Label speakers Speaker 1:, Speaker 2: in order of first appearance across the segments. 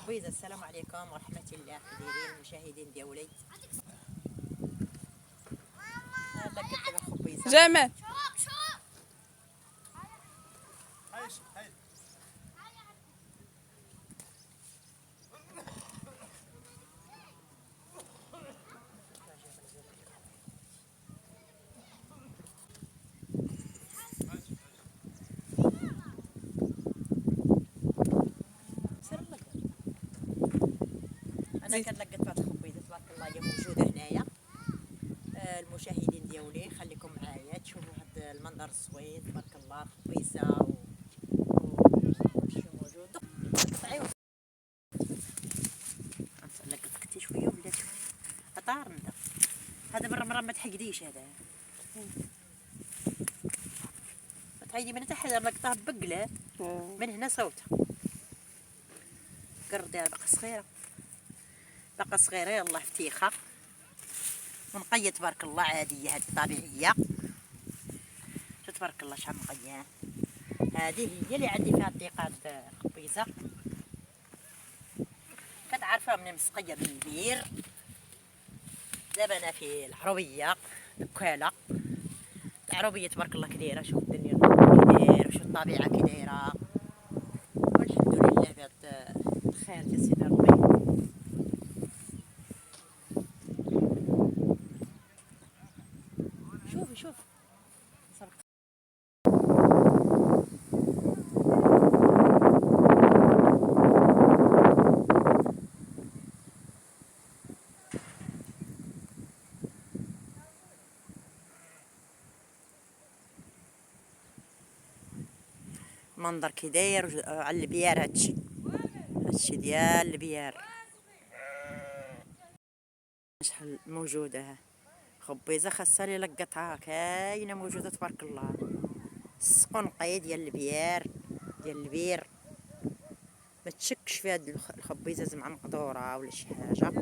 Speaker 1: خبيزة. السلام عليكم ورحمة الله كديرين المشاهدين ديالي. هلا قدام خبيزة
Speaker 2: جمال.
Speaker 1: أنا كنلقط هاد الخبيزة تبارك الله هي موجودة هنايا. المشاهدين ديالي خليكم معايا تشوفوا هاد المنظر الزوين تبارك الله. خبيزة شنو موجود قطعي لقطتي شوية ولات أطار ندا. هذا مرة ما تحقديش هذا ما تحيدي من تحت لقطها بقلة من هنا صوتها قرديها باقا صغيرة يلاه فتيخة ونقية تبارك الله عادية هذه طبيعية. شو تبارك الله شحال نقية. هذه هي اللي عندي فيها الثقة خبيزة. كتعرفها من مسقية من البير. دابا انا في العروبية الوكالة. العروبية تبارك الله كي دايرة. شوف الدنيا كي داير وشوف الطبيعة كي دايرة والحمد لله بهاد الخير يا سيدي ربي. شوف المنظر كي داير على البيار. هادشي ديال البيار شحال موجودة. خبيزة خاصها لي لقطها كاينة موجودة تبارك الله. السقنقية ديال البيار ديال البير ما تشكش في هاد الخبيزة زعما مقدورة ولا شي حاجة.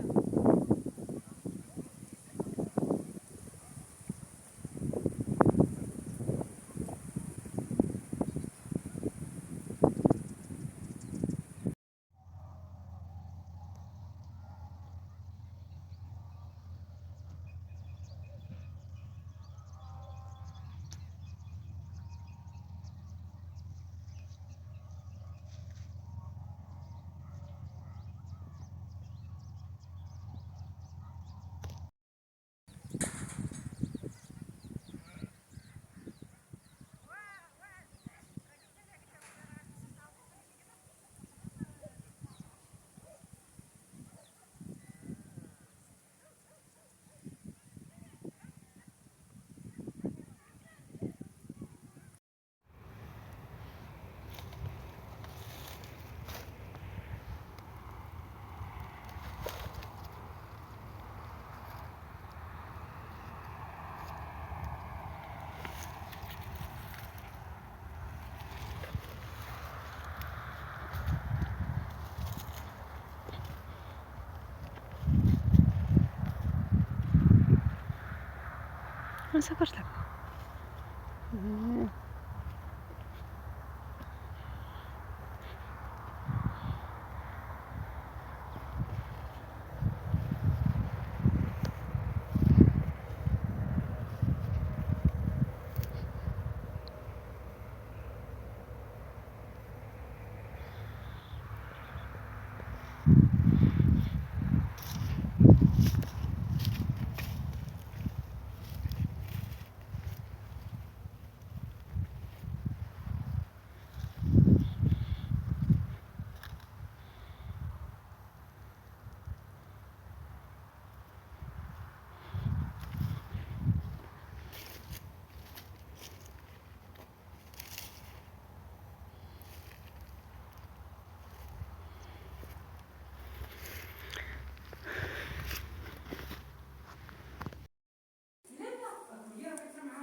Speaker 2: ما سافرت لك.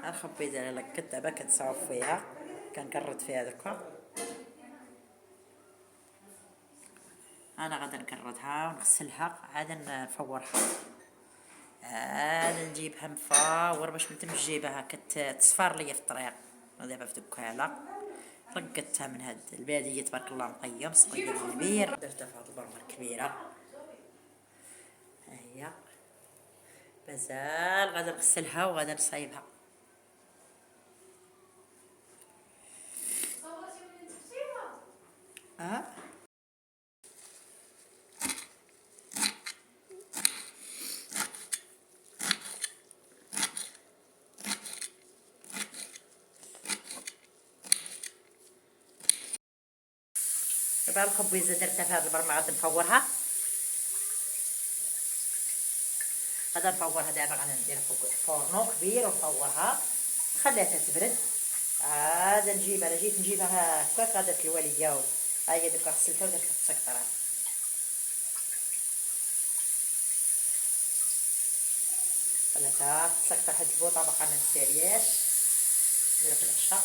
Speaker 1: الخبيزة انا لقيت دابا كنصاوب فيها كنكرد فيها دكا. انا غادا نكردها ونغسلها عاد نفورها. عاد نجيبها مفاور باش متمجيبها كتصفر ليا في الطريق. دابا في دكاله لقيتها من هاد الباديه تبارك الله نقيه مسقيه من البير درتها في هاد البرمركه. كبيرة. هي مازال غادي نغسلها وغادي نصايبها. دابا الخبيزه درتها في هذا البرمه غادي نفورها. غادي نفورها دابا، غادي نديرها فوق الفورنو كبير ونفورها نخليها تبرد. عاد نجيبها، انا جيت نجيبها هكاك غادات الوالده ها هي دوكا غسلتها ودرت السكرات. خليتها تسكر حد البوطه باقا ما نسالياش، نديرها في العشاء.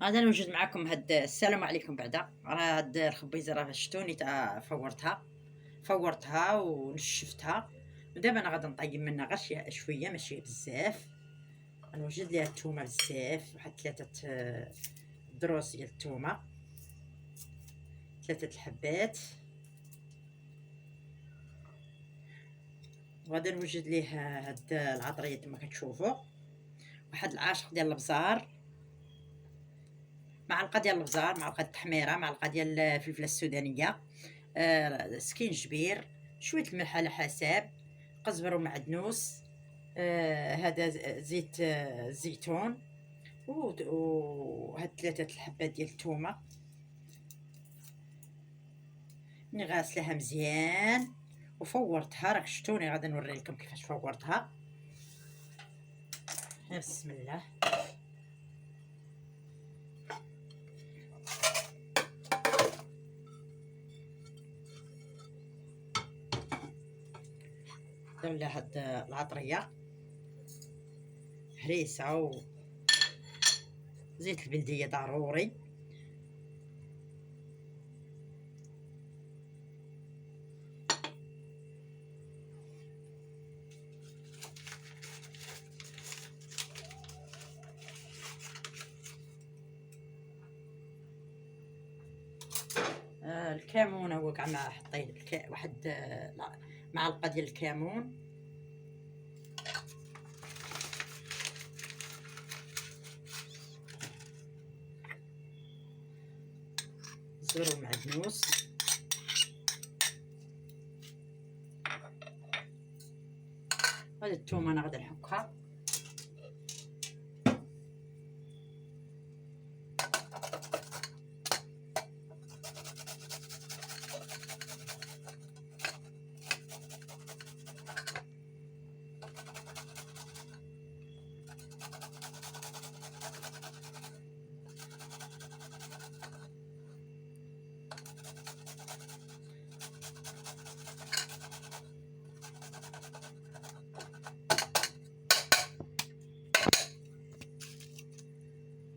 Speaker 1: غادي نوجد معكم هاد السلام عليكم. بعدا راه هاد الخبيزه راه شفتوني فورتها ونشفتها، ودابا انا غادي نطيب منها غير شويه ماشي بزاف. غنوجد ليها الثومه بزاف، واحد 3 دروس ديال الثومه، 3 الحبات. وغادي نوجد ليه هاد العطريه كما كتشوفوا، واحد العاشق ديال الابزار، معلقه ديال الابزار، معلقه التحميره، معلقه ديال الفلفله السودانيه، سكينجبير، شويه الملح على حساب، قزبر ومعدنوس، هذا زيت الزيتون، وهاد 3 الحبات ديال الثومه. ملي غاسلاها مزيان وفورتها، راك شفتوني غادي نوري لكم كيفاش فورتها. بسم الله. درنا لها هاد العطريه هريسه وزيت البلديه ضروري. الكمون هو كاع ما حطيت واحد معلقه ديال الكمون، زر ومعدنوس، هاد الثومه انا غادي نحكها.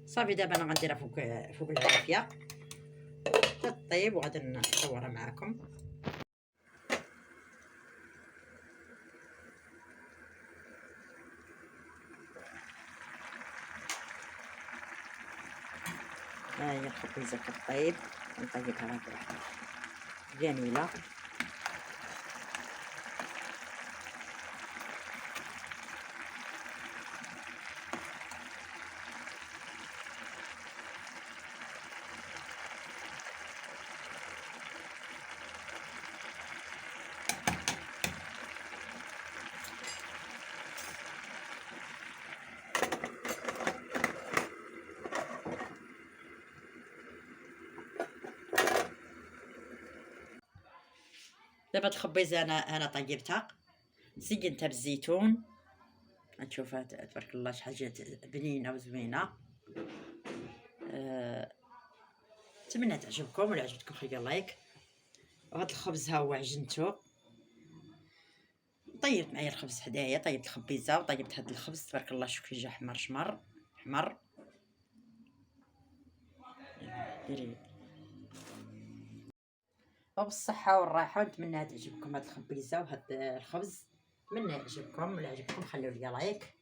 Speaker 1: صافي دابا انا غنديرها فوق العافيه طيب، وغادي نصورها معكم. ها هي الخبيزه كطيب، نطيبها هكا واحده جميله. دابا الخبيزه انا طيبتها، زينتها بالزيتون نشوفها تبارك الله شحال جات بنينه وزوينه. نتمنى تعجبكم، ولا عجبتكم خلي لايك. وهاد الخبز ها هو عجنتو، طيبت معايا الخبز حدايا، طيبت الخبيزه وطيبت هاد الخبز تبارك الله. شوف كي جا حمر شمر حمر. ديري وبالصحه والراحه. نتمنى تعجبكم هاد الخبيزه وهاد الخبز. نتمنى يعجبكم، ولا عجبكم خليو لي لايك.